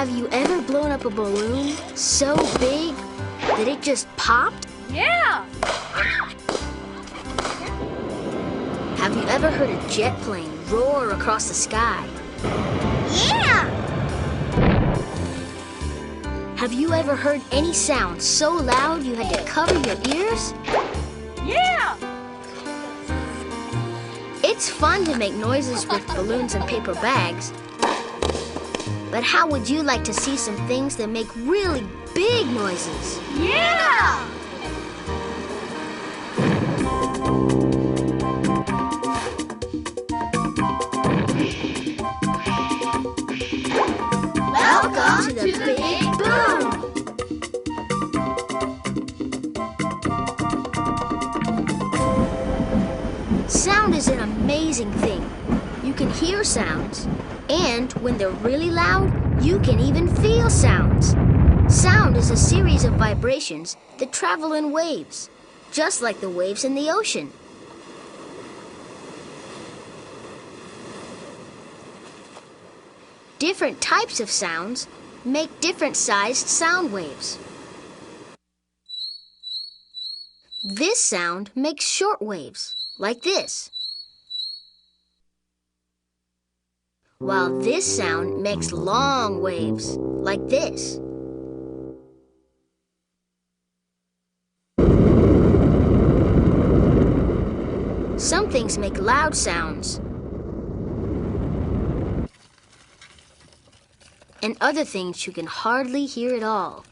Have you ever blown up a balloon so big that it just popped? Yeah! Have you ever heard a jet plane roar across the sky? Yeah! Have you ever heard any sound so loud you had to cover your ears? Yeah! It's fun to make noises with balloons and paper bags. But how would you like to see some things that make really big noises? Yeah! Welcome to the Big Boom! Sound is an amazing thing. You can hear sounds, and when they're really loud, you can even feel sounds. Sound is a series of vibrations that travel in waves, just like the waves in the ocean. Different types of sounds make different sized sound waves. This sound makes short waves, like this. While this sound makes long waves, like this. Some things make loud sounds, and other things you can hardly hear at all.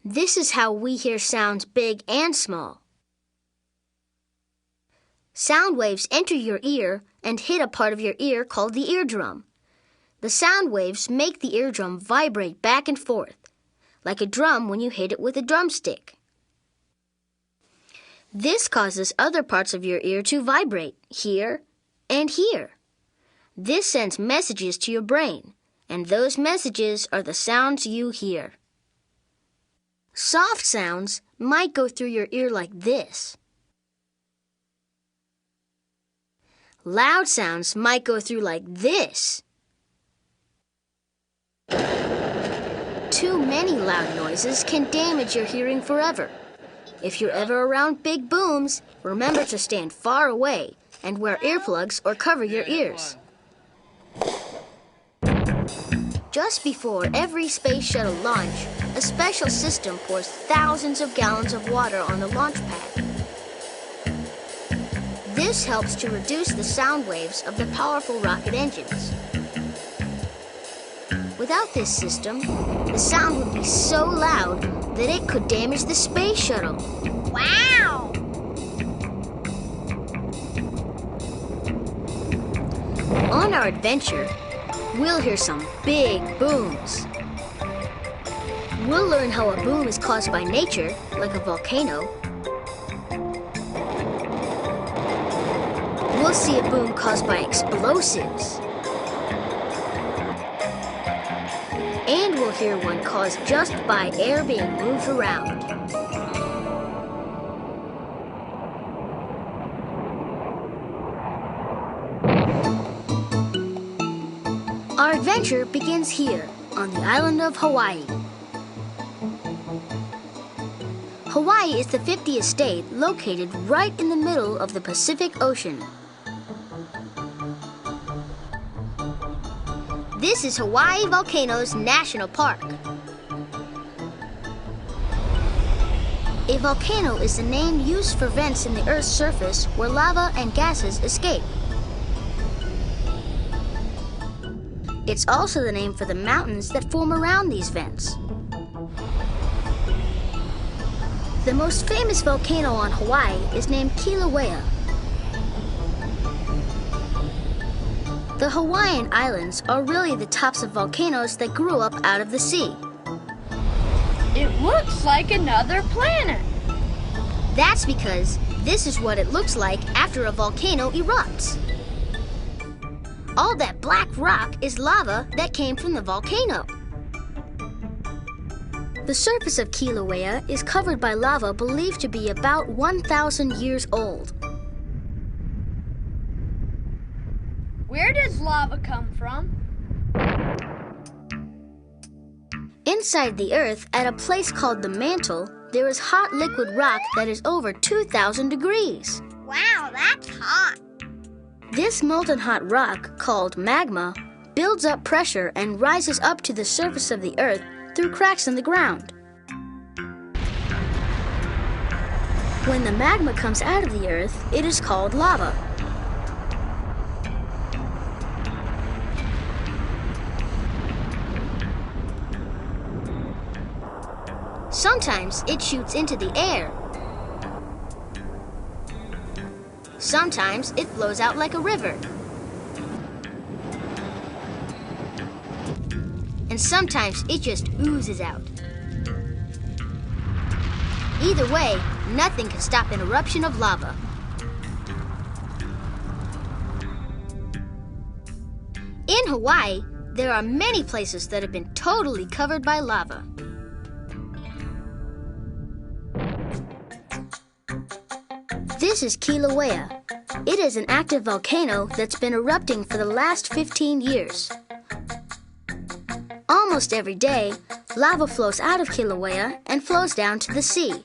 This is how we hear sounds big and small. Sound waves enter your ear and hit a part of your ear called the eardrum. The sound waves make the eardrum vibrate back and forth, like a drum when you hit it with a drumstick. This causes other parts of your ear to vibrate, here and here. This sends messages to your brain, and those messages are the sounds you hear. Soft sounds might go through your ear like this. Loud sounds might go through like this. Too many loud noises can damage your hearing forever. If you're ever around big booms, remember to stand far away and wear earplugs or cover your ears. Just before every space shuttle launch, a special system pours thousands of gallons of water on the launch pad. This helps to reduce the sound waves of the powerful rocket engines. Without this system, the sound would be so loud that it could damage the space shuttle. Wow! On our adventure, we'll hear some big booms. We'll learn how a boom is caused by nature, like a volcano. We'll see a boom caused by explosives. And we'll hear one caused just by air being moved around. Our adventure begins here, on the island of Hawaii. Hawaii is the 50th state located right in the middle of the Pacific Ocean. This is Hawaii Volcanoes National Park. A volcano is the name used for vents in the Earth's surface where lava and gases escape. It's also the name for the mountains that form around these vents. The most famous volcano on Hawaii is named Kilauea. The Hawaiian Islands are really the tops of volcanoes that grew up out of the sea. It looks like another planet. That's because this is what it looks like after a volcano erupts. All that black rock is lava that came from the volcano. The surface of Kilauea is covered by lava believed to be about 1,000 years old. Where does lava come from? Inside the Earth, at a place called the mantle, there is hot liquid rock that is over 2,000 degrees. Wow, that's hot. This molten hot rock, called magma, builds up pressure and rises up to the surface of the Earth through cracks in the ground. When the magma comes out of the Earth, it is called lava. Sometimes it shoots into the air. Sometimes it flows out like a river. And sometimes it just oozes out. Either way, nothing can stop an eruption of lava. In Hawaii, there are many places that have been totally covered by lava. This is Kilauea. It is an active volcano that's been erupting for the last 15 years. Almost every day, lava flows out of Kilauea and flows down to the sea.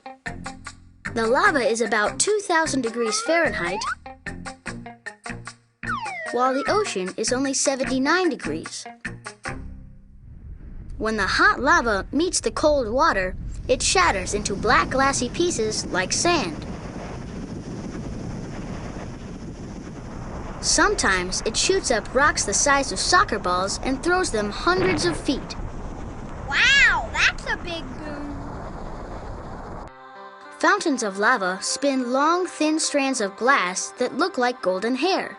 The lava is about 2,000 degrees Fahrenheit, while the ocean is only 79 degrees. When the hot lava meets the cold water, it shatters into black glassy pieces like sand. Sometimes it shoots up rocks the size of soccer balls and throws them hundreds of feet. Wow, that's a big boom. Fountains of lava spin long, thin strands of glass that look like golden hair.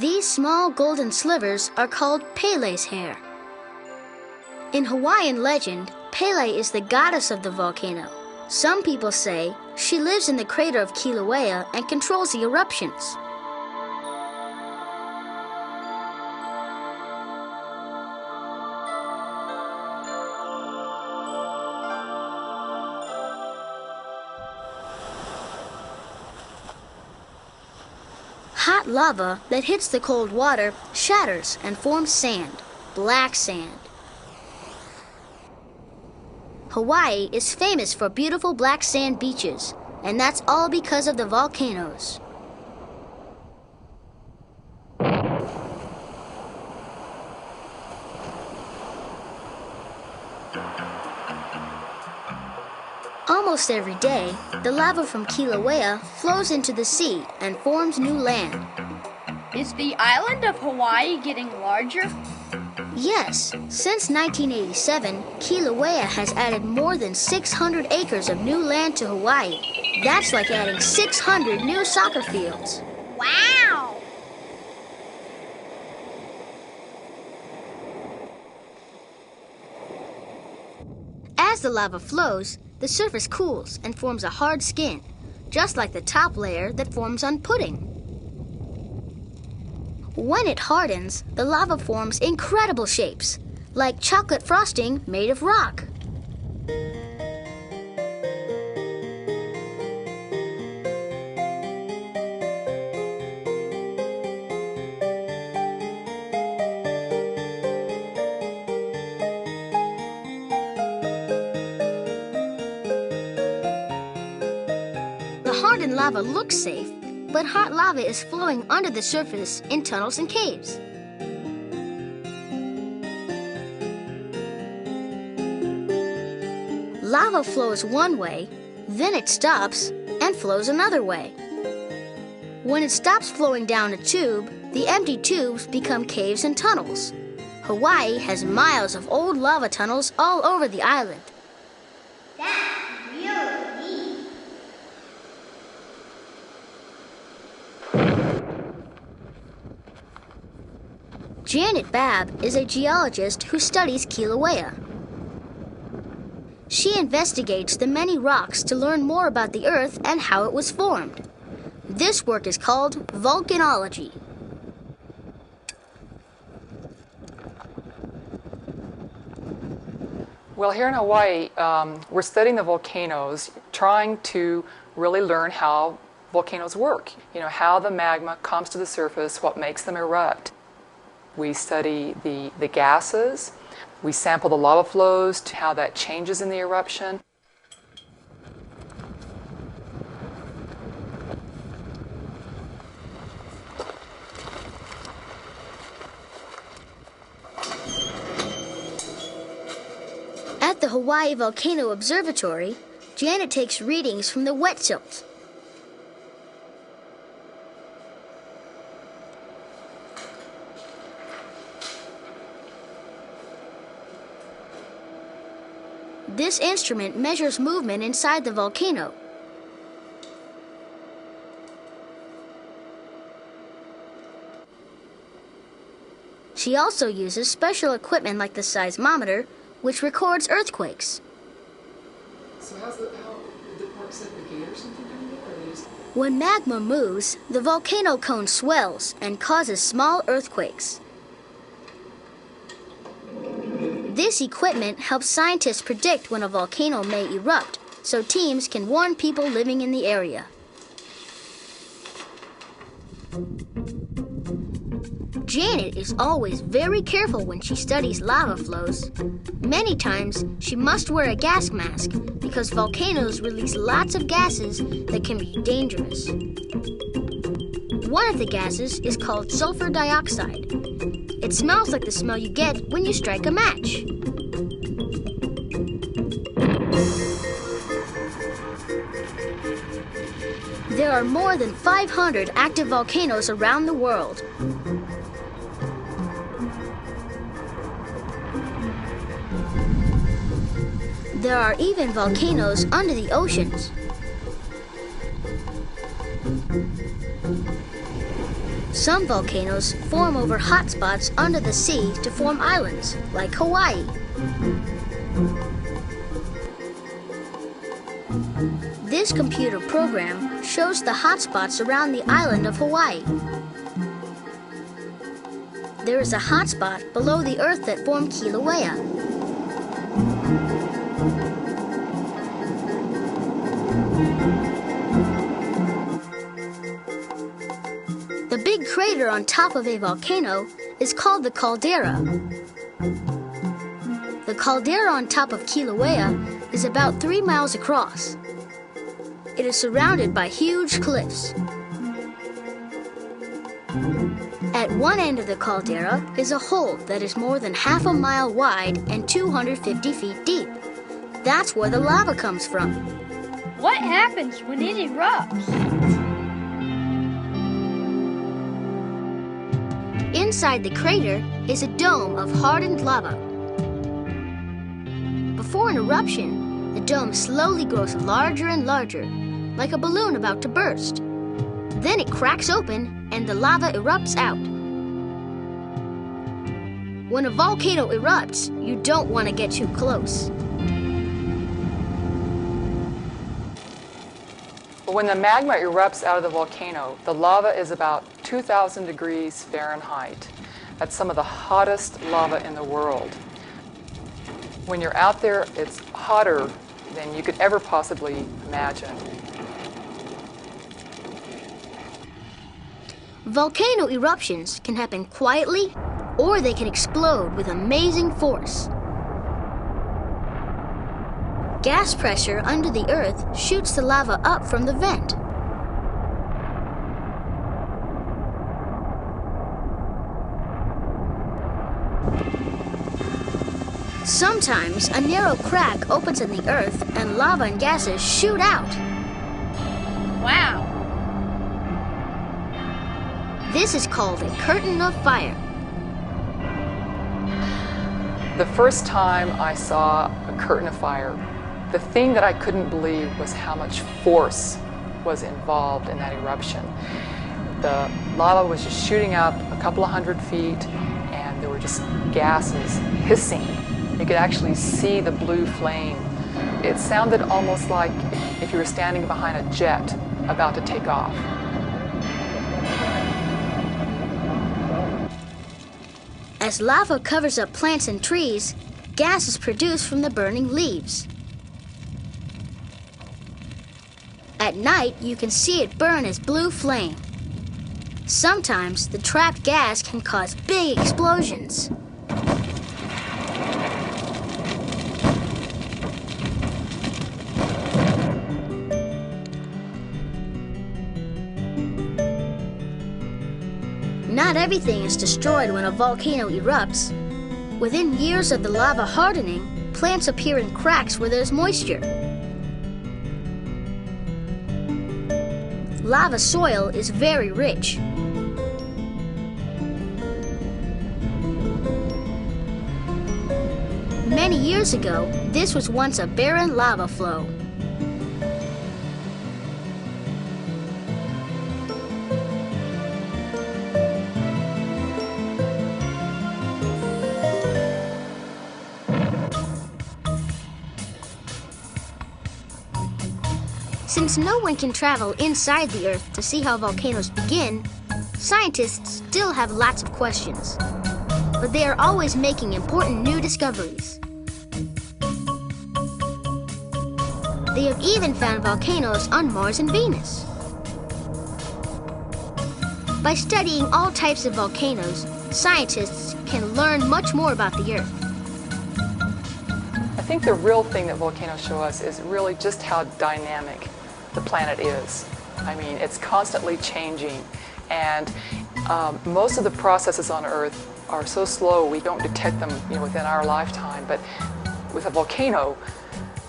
These small golden slivers are called Pele's hair. In Hawaiian legend, Pele is the goddess of the volcano. Some people say she lives in the crater of Kilauea and controls the eruptions. Hot lava that hits the cold water shatters and forms sand, black sand. Hawaii is famous for beautiful black sand beaches, and that's all because of the volcanoes. Almost every day, the lava from Kilauea flows into the sea and forms new land. Is the island of Hawaii getting larger? Yes, since 1987, Kilauea has added more than 600 acres of new land to Hawaii. That's like adding 600 new soccer fields. Wow! As the lava flows, the surface cools and forms a hard skin, just like the top layer that forms on pudding. When it hardens, the lava forms incredible shapes, like chocolate frosting made of rock. Hardened lava looks safe, but hot lava is flowing under the surface in tunnels and caves. Lava flows one way, then it stops and flows another way. When it stops flowing down a tube, the empty tubes become caves and tunnels. Hawaii has miles of old lava tunnels all over the island. That's really neat. Janet Babb is a geologist who studies Kilauea. She investigates the many rocks to learn more about the Earth and how it was formed. This work is called volcanology. Well, here in Hawaii, we're studying the volcanoes, trying to really learn how volcanoes work. You know, how the magma comes to the surface, what makes them erupt. We study the gases. We sample the lava flows, to how that changes in the eruption. At the Hawaii Volcano Observatory, Janet takes readings from the wet silt. This instrument measures movement inside the volcano. She also uses special equipment like the seismometer, which records earthquakes. So how works it, the gate or something down there, or they just... When magma moves, the volcano cone swells and causes small earthquakes. This equipment helps scientists predict when a volcano may erupt, so teams can warn people living in the area. Janet is always very careful when she studies lava flows. Many times, she must wear a gas mask because volcanoes release lots of gases that can be dangerous. One of the gases is called sulfur dioxide. It smells like the smell you get when you strike a match. There are more than 500 active volcanoes around the world. There are even volcanoes under the oceans. Some volcanoes form over hotspots under the sea to form islands, like Hawaii. This computer program shows the hotspots around the island of Hawaii. There is a hotspot below the earth that formed Kilauea. The big crater on top of a volcano is called the caldera. The caldera on top of Kilauea is about 3 miles across. It is surrounded by huge cliffs. At one end of the caldera is a hole that is more than half a mile wide and 250 feet deep. That's where the lava comes from. What happens when it erupts? Inside the crater is a dome of hardened lava. Before an eruption, the dome slowly grows larger and larger, like a balloon about to burst. Then it cracks open and the lava erupts out. When a volcano erupts, you don't want to get too close. When the magma erupts out of the volcano, the lava is about 2,000 degrees Fahrenheit. That's some of the hottest lava in the world. When you're out there, it's hotter than you could ever possibly imagine. Volcano eruptions can happen quietly, or they can explode with amazing force. Gas pressure under the earth shoots the lava up from the vent. Sometimes a narrow crack opens in the earth and lava and gases shoot out. Wow. This is called a curtain of fire. The first time I saw a curtain of fire, the thing that I couldn't believe was how much force was involved in that eruption. The lava was just shooting up a couple of 100 feet, and there were just gases hissing. You could actually see the blue flame. It sounded almost like if you were standing behind a jet about to take off. As lava covers up plants and trees, gas is produced from the burning leaves. At night, you can see it burn as blue flame. Sometimes the trapped gas can cause big explosions. Not everything is destroyed when a volcano erupts. Within years of the lava hardening, plants appear in cracks where there's moisture. Lava soil is very rich. Many years ago, this was once a barren lava flow. Since no one can travel inside the Earth to see how volcanoes begin, scientists still have lots of questions. But they are always making important new discoveries. They have even found volcanoes on Mars and Venus. By studying all types of volcanoes, scientists can learn much more about the Earth. I think the real thing that volcanoes show us is really just how dynamic the planet is. I mean, it's constantly changing, and most of the processes on Earth are so slow we don't detect them, within our lifetime. But with a volcano,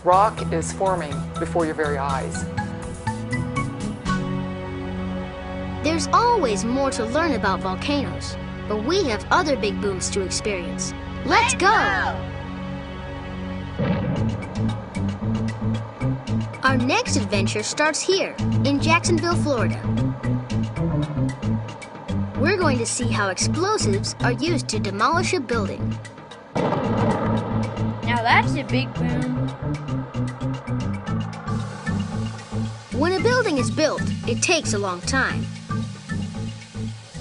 rock is forming before your very eyes. There's always more to learn about volcanoes, but we have other big booms to experience. Let's go! Our next adventure starts here, in Jacksonville, Florida. We're going to see how explosives are used to demolish a building. Now that's a big boom. When a building is built, it takes a long time.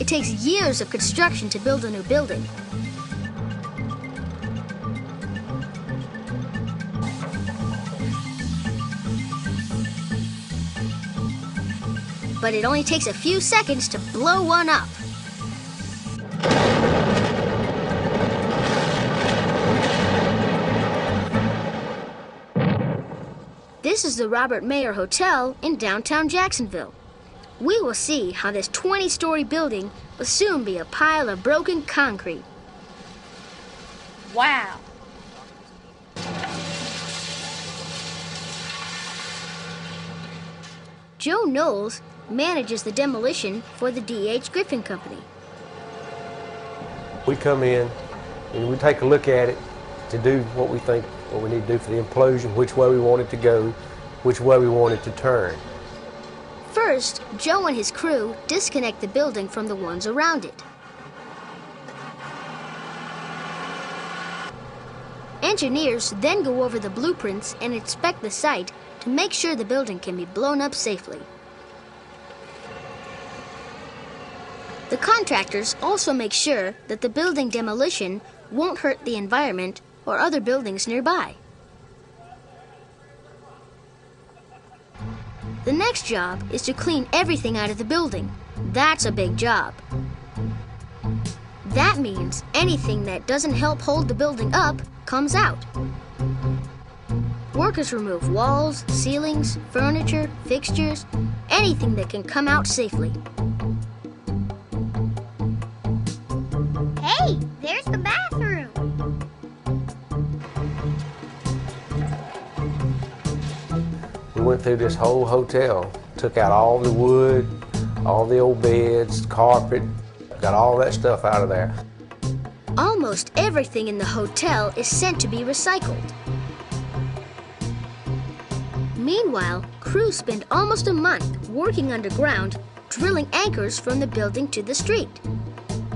It takes years of construction to build a new building. But it only takes a few seconds to blow one up. This is the Robert Mayer Hotel in downtown Jacksonville. We will see how this 20-story building will soon be a pile of broken concrete. Wow. Joe Knowles manages the demolition for the D.H. Griffin Company. We come in and we take a look at it to do what we think, what we need to do for the implosion, which way we want it to go, which way we want it to turn. First, Joe and his crew disconnect the building from the ones around it. Engineers then go over the blueprints and inspect the site to make sure the building can be blown up safely. The contractors also make sure that the building demolition won't hurt the environment or other buildings nearby. The next job is to clean everything out of the building. That's a big job. That means anything that doesn't help hold the building up comes out. Workers remove walls, ceilings, furniture, fixtures, anything that can come out safely. Hey, there's the bathroom. We went through this whole hotel, took out all the wood, all the old beds, carpet, got all that stuff out of there. Almost everything in the hotel is sent to be recycled. Meanwhile, crews spend almost a month working underground, drilling anchors from the building to the street.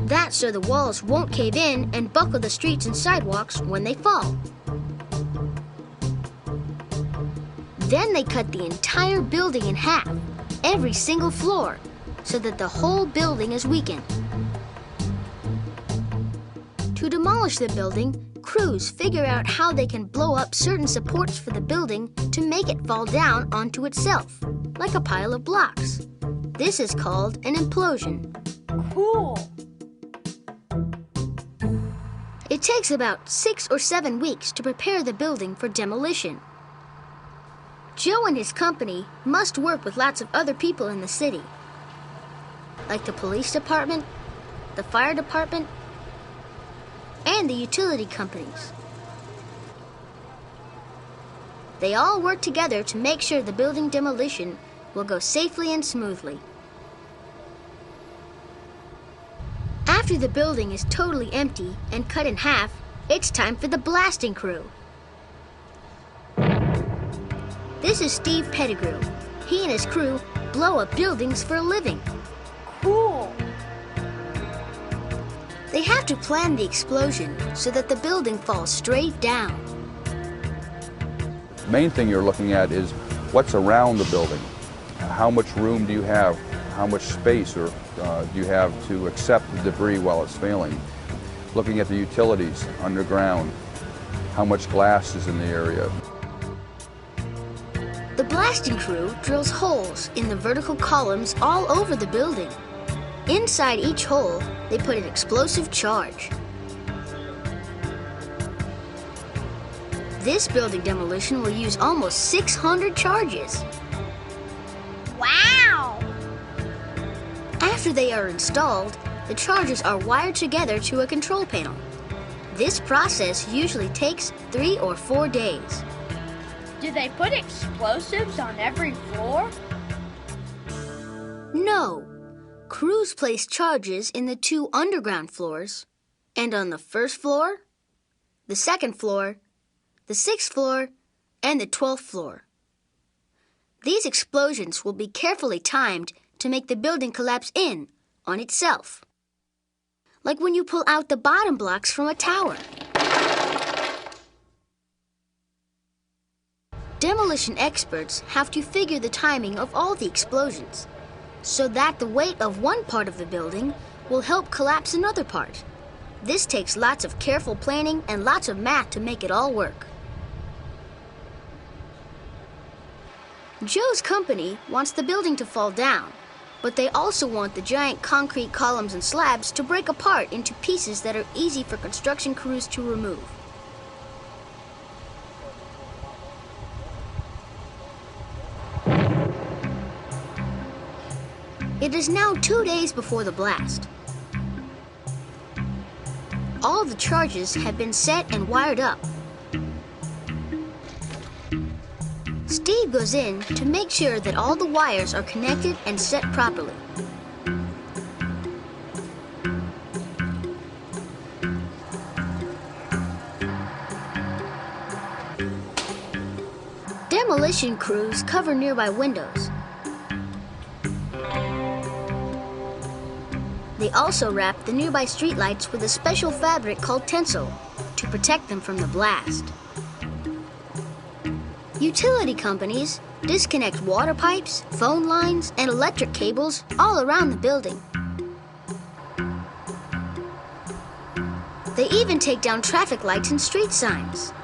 That's so the walls won't cave in and buckle the streets and sidewalks when they fall. Then they cut the entire building in half, every single floor, so that the whole building is weakened. To demolish the building, crews figure out how they can blow up certain supports for the building to make it fall down onto itself, like a pile of blocks. This is called an implosion. Cool. It takes about 6 or 7 weeks to prepare the building for demolition. Joe and his company must work with lots of other people in the city, like the police department, the fire department, and the utility companies. They all work together to make sure the building demolition will go safely and smoothly. After the building is totally empty and cut in half, it's time for the blasting crew. This is Steve Pettigrew. He and his crew blow up buildings for a living. Cool. They have to plan the explosion so that the building falls straight down. The main thing you're looking at is what's around the building. How much room do you have? How much space do you have to accept the debris while it's failing? Looking at the utilities underground. How much glass is in the area? The blasting crew drills holes in the vertical columns all over the building. Inside each hole, they put an explosive charge. This building demolition will use almost 600 charges. Wow! After they are installed, the charges are wired together to a control panel. This process usually takes 3 or 4 days. Do they put explosives on every floor? No. Crews place charges in the 2 underground floors, and on the first floor, the second floor, the 6th floor, and the 12th floor. These explosions will be carefully timed to make the building collapse in on itself, like when you pull out the bottom blocks from a tower. Demolition experts have to figure the timing of all the explosions so that the weight of one part of the building will help collapse another part. This takes lots of careful planning and lots of math to make it all work. Joe's company wants the building to fall down, but they also want the giant concrete columns and slabs to break apart into pieces that are easy for construction crews to remove. It is now 2 days before the blast. All the charges have been set and wired up. Steve goes in to make sure that all the wires are connected and set properly. Demolition crews cover nearby windows. They also wrap the nearby streetlights with a special fabric called tencel to protect them from the blast. Utility companies disconnect water pipes, phone lines, and electric cables all around the building. They even take down traffic lights and street signs.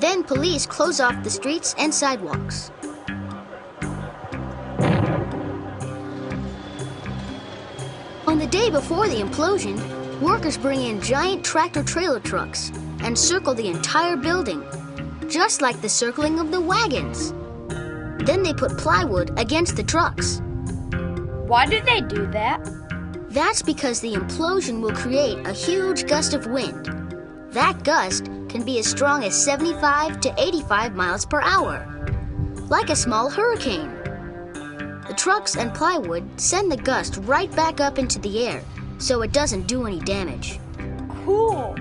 Then police close off the streets and sidewalks. On the day before the implosion, workers bring in giant tractor-trailer trucks and circle the entire building, just like the circling of the wagons. Then they put plywood against the trucks. Why do they do that? That's because the implosion will create a huge gust of wind. That gust can be as strong as 75 to 85 miles per hour, like a small hurricane. The trucks and plywood send the gust right back up into the air, so it doesn't do any damage. Cool.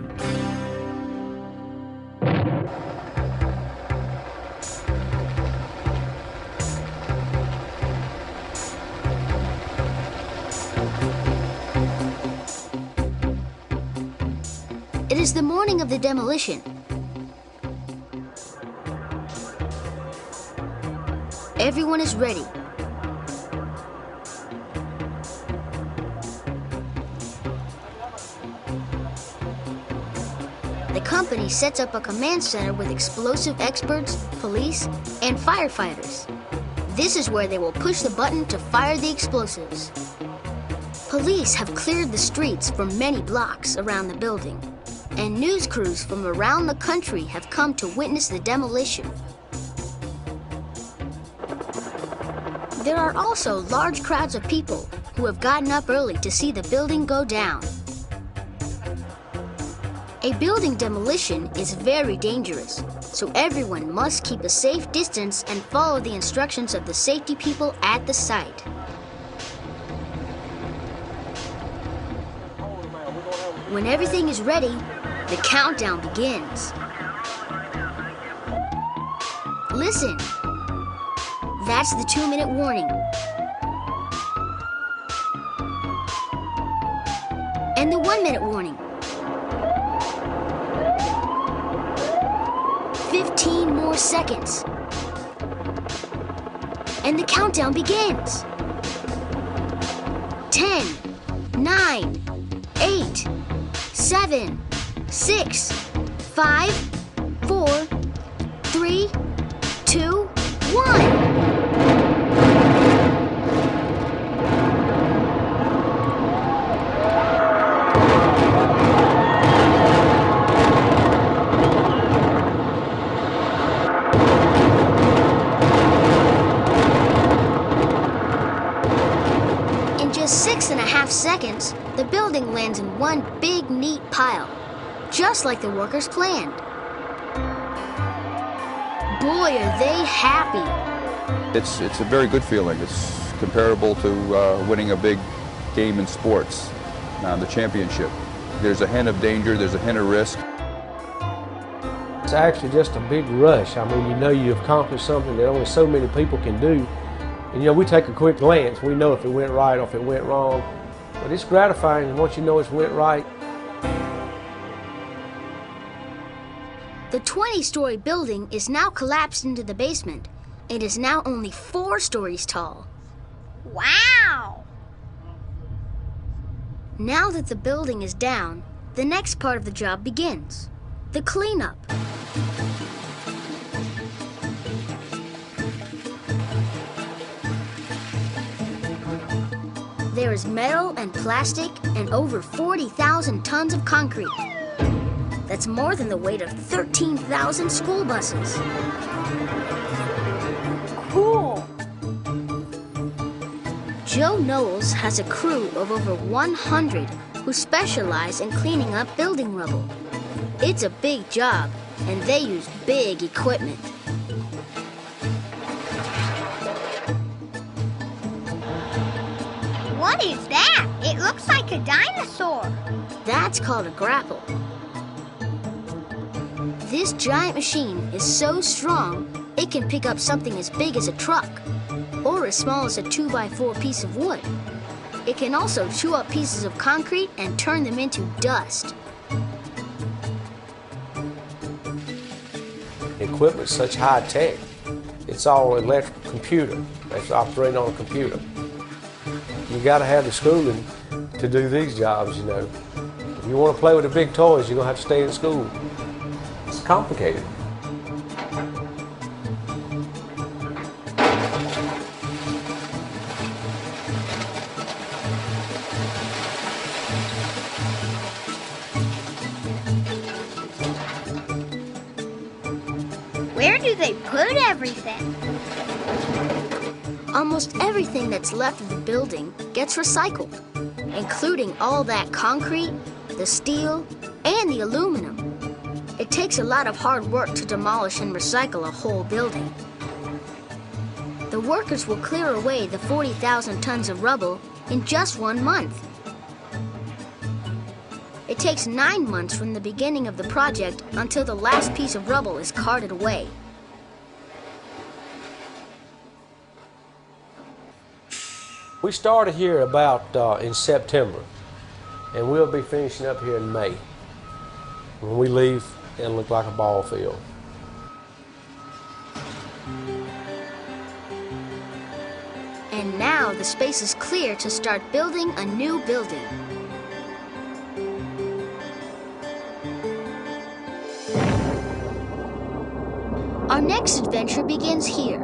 It is the morning of the demolition. Everyone is ready. The company sets up a command center with explosive experts, police, and firefighters. This is where they will push the button to fire the explosives. Police have cleared the streets for many blocks around the building, and news crews from around the country have come to witness the demolition. There are also large crowds of people who have gotten up early to see the building go down. A building demolition is very dangerous, so everyone must keep a safe distance and follow the instructions of the safety people at the site. When everything is ready, the countdown begins. Listen, that's the 2-minute warning. And the 1-minute warning. 15 more seconds. And the countdown begins. 10, 9, 8, 7, 6, 5, 4, 3, 2, 1. In just 6.5 seconds, the building lands in one big, neat pile, just like the workers planned. Boy, are they happy. It's a very good feeling. It's comparable to winning a big game in sports, the championship. There's a hint of danger, there's a hint of risk. It's actually just a big rush. I mean, you know you've accomplished something that only so many people can do. And you know, we take a quick glance, we know if it went right or if it went wrong. But it's gratifying once you know it's went right. The 20-story building is now collapsed into the basement and is now only 4 stories tall. Wow! Now that the building is down, the next part of the job begins, the cleanup. There is metal and plastic and over 40,000 tons of concrete. That's more than the weight of 13,000 school buses. Cool! Joe Knowles has a crew of over 100 who specialize in cleaning up building rubble. It's a big job, and they use big equipment. What is that? It looks like a dinosaur. That's called a grapple. This giant machine is so strong, it can pick up something as big as a truck, or as small as a 2x4 piece of wood. It can also chew up pieces of concrete and turn them into dust. Equipment's such high tech. It's all electrical computer. That's operating on a computer. You got to have the schooling to do these jobs, you know. If you want to play with the big toys, you're going to have to stay in school. It's complicated. Where do they put everything? Almost everything that's left of the building gets recycled, including all that concrete, the steel, and the aluminum. It takes a lot of hard work to demolish and recycle a whole building. The workers will clear away the 40,000 tons of rubble in just 1 month. It takes 9 months from the beginning of the project until the last piece of rubble is carted away. We started here about in September, and we'll be finishing up here in May. When we leave, it'll look like a ball field. And now the space is clear to start building a new building. Our next adventure begins here,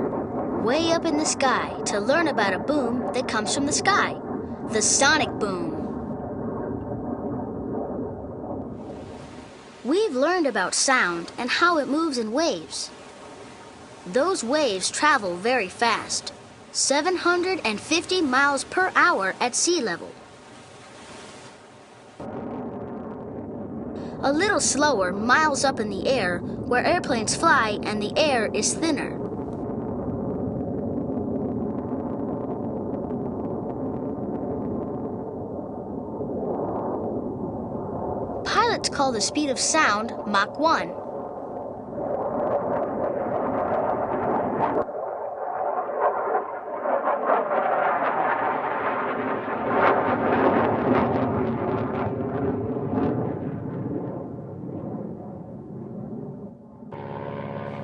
way up in the sky to learn about a boom that comes from the sky, the sonic boom. We've learned about sound and how it moves in waves. Those waves travel very fast, 750 miles per hour at sea level. A little slower miles up in the air where airplanes fly and the air is thinner. Pilots call the speed of sound Mach 1.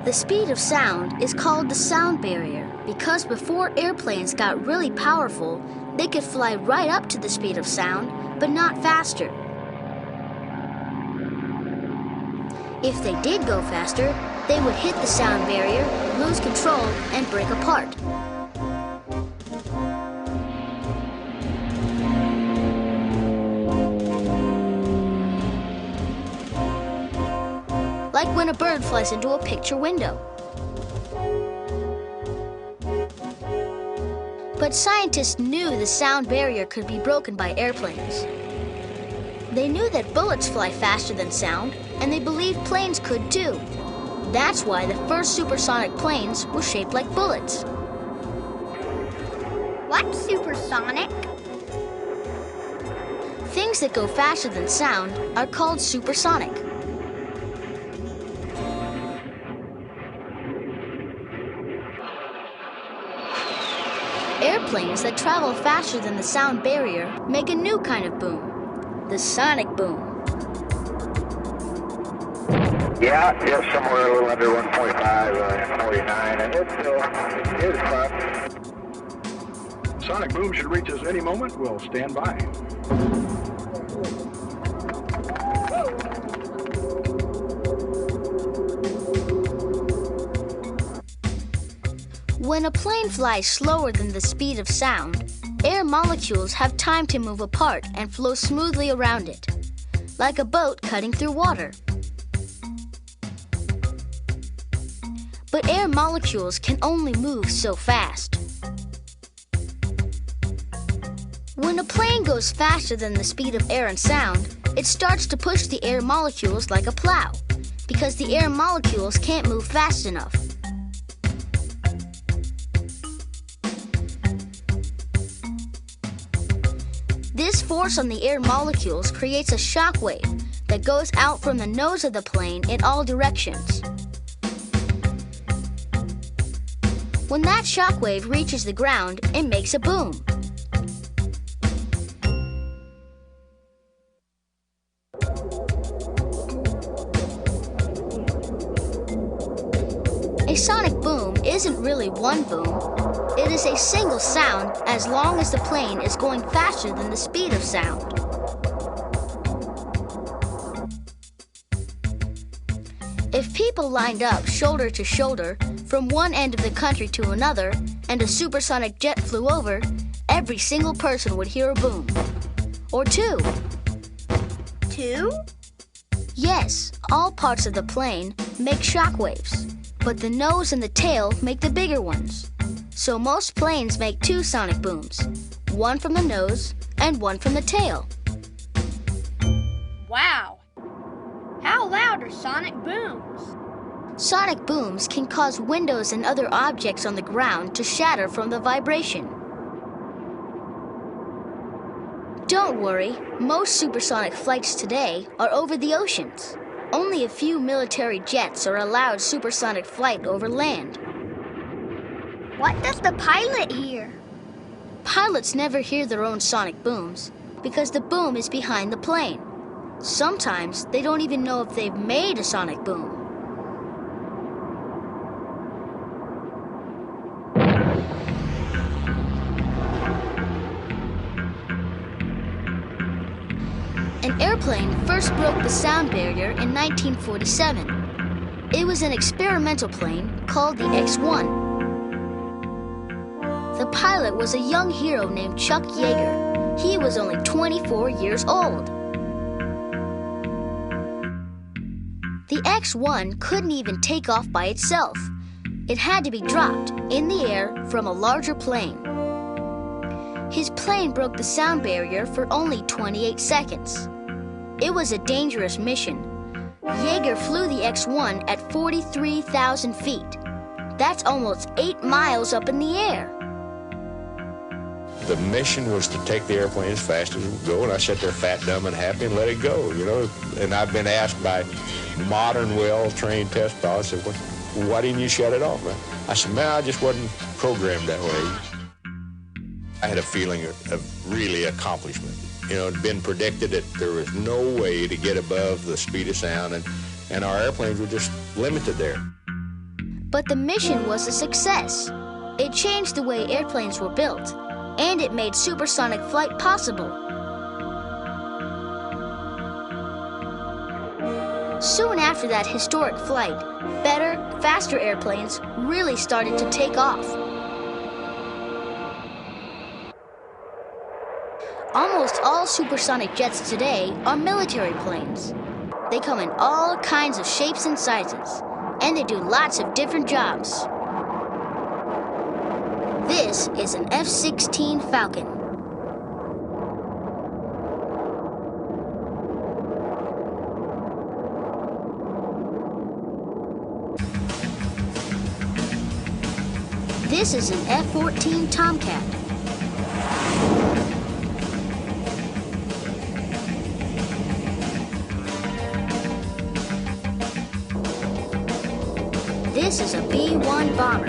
The speed of sound is called the sound barrier because before airplanes got really powerful, they could fly right up to the speed of sound, but not faster. If they did go faster, they would hit the sound barrier, lose control, and break apart. Like when a bird flies into a picture window. But scientists knew the sound barrier could be broken by airplanes. They knew that bullets fly faster than sound, and they believed planes could too. That's why the first supersonic planes were shaped like bullets. What's supersonic? Things that go faster than sound are called supersonic. Airplanes that travel faster than the sound barrier make a new kind of boom, the sonic boom. Yeah, just somewhere a little under 1.5, 49, and it's fun. Sonic boom should reach us any moment. We'll stand by. When a plane flies slower than the speed of sound, air molecules have time to move apart and flow smoothly around it, like a boat cutting through water. But air molecules can only move so fast. When a plane goes faster than the speed of air and sound, it starts to push the air molecules like a plow, because the air molecules can't move fast enough. This force on the air molecules creates a shock wave that goes out from the nose of the plane in all directions. When that shock wave reaches the ground, it makes a boom. A sonic boom isn't really one boom. It is a single sound as long as the plane is going faster than the speed of sound. If people lined up shoulder to shoulder from one end of the country to another and a supersonic jet flew over, every single person would hear a boom. Or two. Two? Yes, all parts of the plane make shock waves, but the nose and the tail make the bigger ones. So most planes make two sonic booms, one from the nose and one from the tail. Wow! How loud are sonic booms? Sonic booms can cause windows and other objects on the ground to shatter from the vibration. Don't worry, most supersonic flights today are over the oceans. Only a few military jets are allowed supersonic flight over land. What does the pilot hear? Pilots never hear their own sonic booms because the boom is behind the plane. Sometimes they don't even know if they've made a sonic boom. An airplane first broke the sound barrier in 1947. It was an experimental plane called the X-1. The pilot was a young hero named Chuck Yeager. He was only 24 years old. The X-1 couldn't even take off by itself. It had to be dropped in the air from a larger plane. His plane broke the sound barrier for only 28 seconds. It was a dangerous mission. Yeager flew the X-1 at 43,000 feet. That's almost 8 miles up in the air. The mission was to take the airplane as fast as it would go, and I sat there fat, dumb, and happy and let it go, you know. And I've been asked by modern, well-trained test pilots, I said, why didn't you shut it off, man? I said, man, I just wasn't programmed that way. I had a feeling of really accomplishment. You know, it had been predicted that there was no way to get above the speed of sound, and our airplanes were just limited there. But the mission was a success. It changed the way airplanes were built, and it made supersonic flight possible. Soon after that historic flight, better, faster airplanes really started to take off. Almost all supersonic jets today are military planes. They come in all kinds of shapes and sizes, and they do lots of different jobs. This is an F-16 Falcon. This is an F-14 Tomcat. This is a B-1 bomber.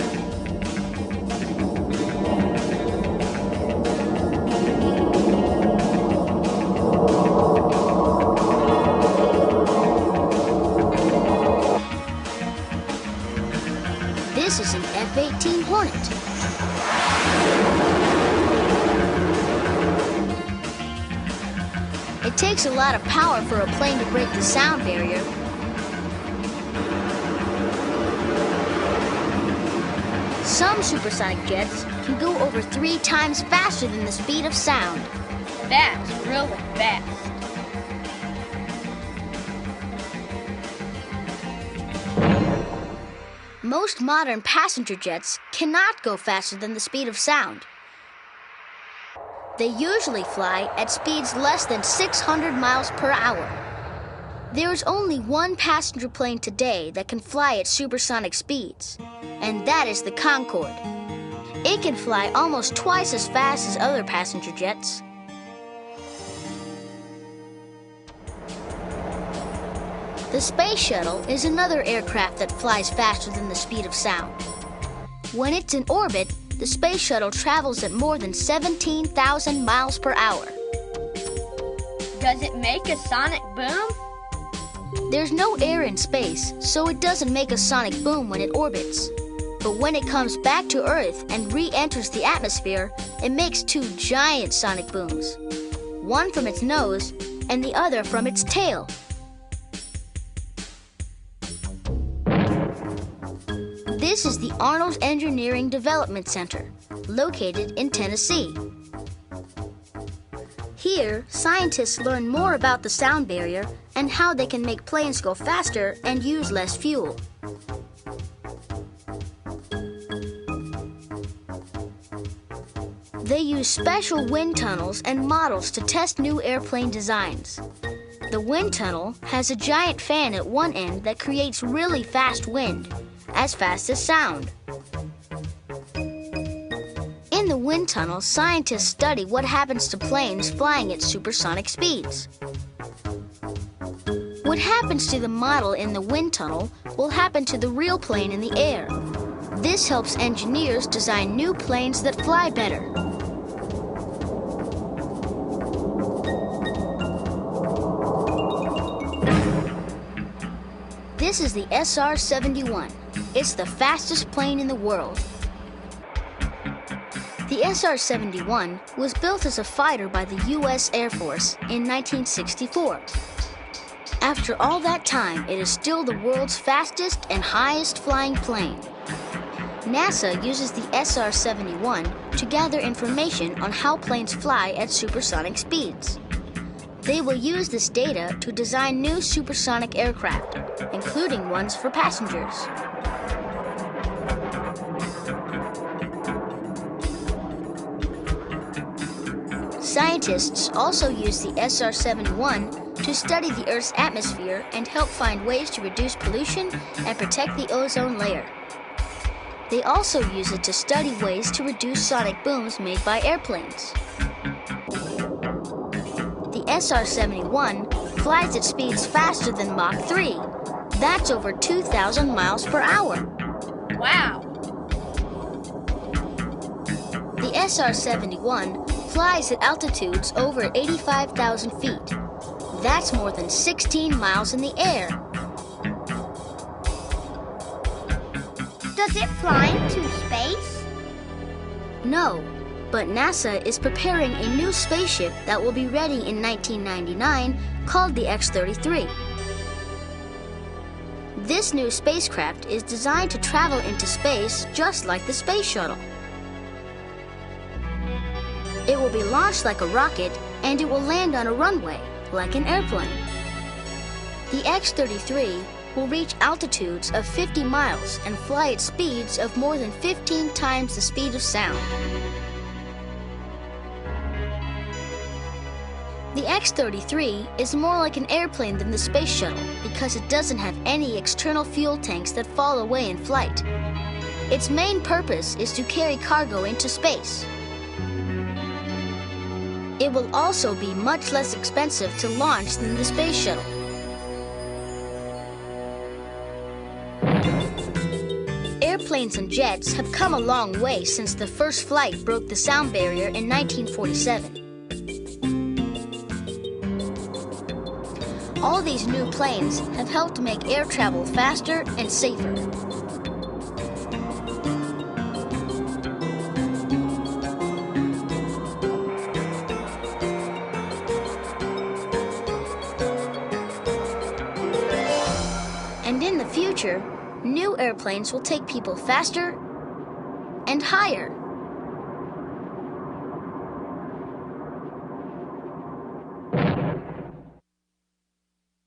This is an F-18 Hornet. It takes a lot of power for a plane to break the sound barrier. Some supersonic jets can go over 3 times faster than the speed of sound. That's really fast. Most modern passenger jets cannot go faster than the speed of sound. They usually fly at speeds less than 600 miles per hour. There is only one passenger plane today that can fly at supersonic speeds, and that is the Concorde. It can fly almost twice as fast as other passenger jets. The Space Shuttle is another aircraft that flies faster than the speed of sound. When it's in orbit, the Space Shuttle travels at more than 17,000 miles per hour. Does it make a sonic boom? There's no air in space, so it doesn't make a sonic boom when it orbits. But when it comes back to Earth and re-enters the atmosphere, it makes 2 giant sonic booms. One from its nose and the other from its tail. This is the Arnold Engineering Development Center, located in Tennessee. Here, scientists learn more about the sound barrier and how they can make planes go faster and use less fuel. They use special wind tunnels and models to test new airplane designs. The wind tunnel has a giant fan at one end that creates really fast wind, as fast as sound. In the wind tunnel, scientists study what happens to planes flying at supersonic speeds. What happens to the model in the wind tunnel will happen to the real plane in the air. This helps engineers design new planes that fly better. This is the SR-71. It's the fastest plane in the world. The SR-71 was built as a fighter by the U.S. Air Force in 1964. After all that time, it is still the world's fastest and highest flying plane. NASA uses the SR-71 to gather information on how planes fly at supersonic speeds. They will use this data to design new supersonic aircraft, including ones for passengers. Scientists also use the SR-71 to study the Earth's atmosphere and help find ways to reduce pollution and protect the ozone layer. They also use it to study ways to reduce sonic booms made by airplanes. The SR-71 flies at speeds faster than Mach 3. That's over 2,000 miles per hour. Wow. The SR-71 flies at altitudes over 85,000 feet. That's more than 16 miles in the air. Does it fly into space? No, but NASA is preparing a new spaceship that will be ready in 1999 called the X-33. This new spacecraft is designed to travel into space just like the space shuttle. It will be launched like a rocket, and it will land on a runway, like an airplane. The X-33 will reach altitudes of 50 miles and fly at speeds of more than 15 times the speed of sound. The X-33 is more like an airplane than the space shuttle because it doesn't have any external fuel tanks that fall away in flight. Its main purpose is to carry cargo into space. It will also be much less expensive to launch than the space shuttle. Airplanes and jets have come a long way since the first flight broke the sound barrier in 1947. All these new planes have helped make air travel faster and safer. And in the future, new airplanes will take people faster and higher.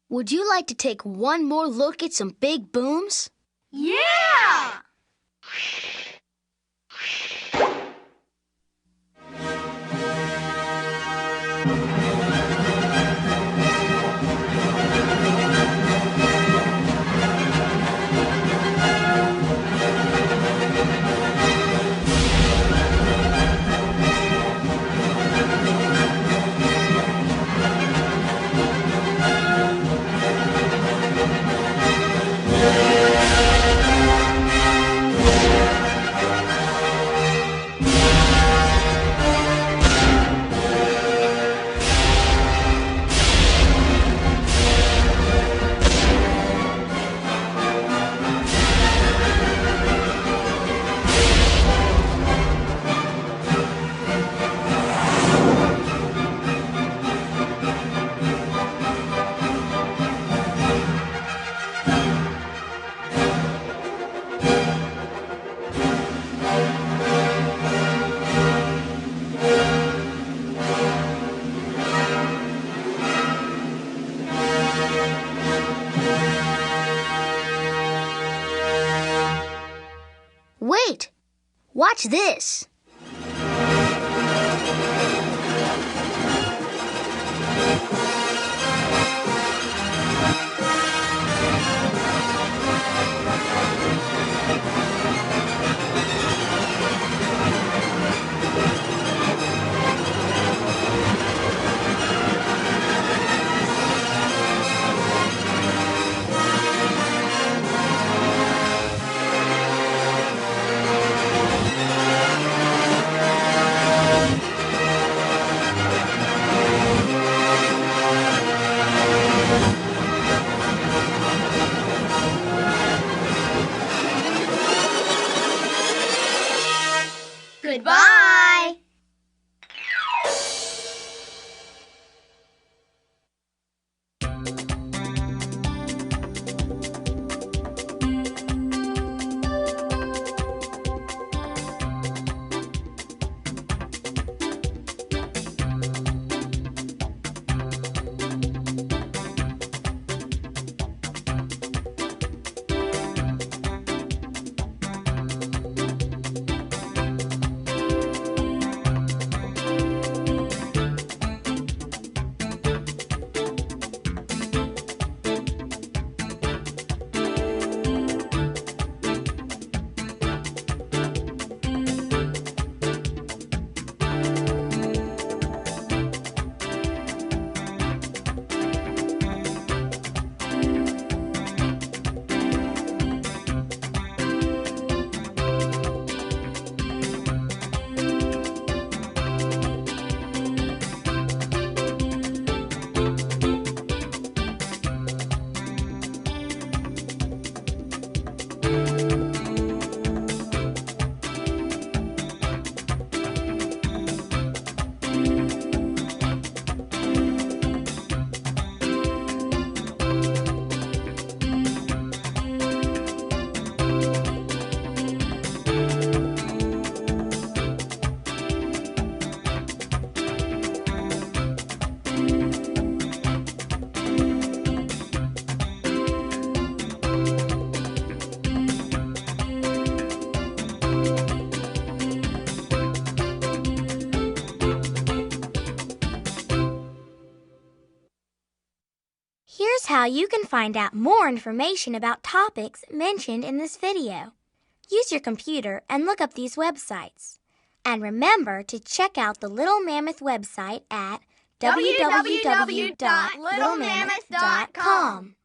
Would you like to take one more look at some big booms? Yeah! Wait! Watch this! how you can find out more information about topics mentioned in this video. Use your computer and look up these websites. And remember to check out the Little Mammoth website at www.littlemammoth.com.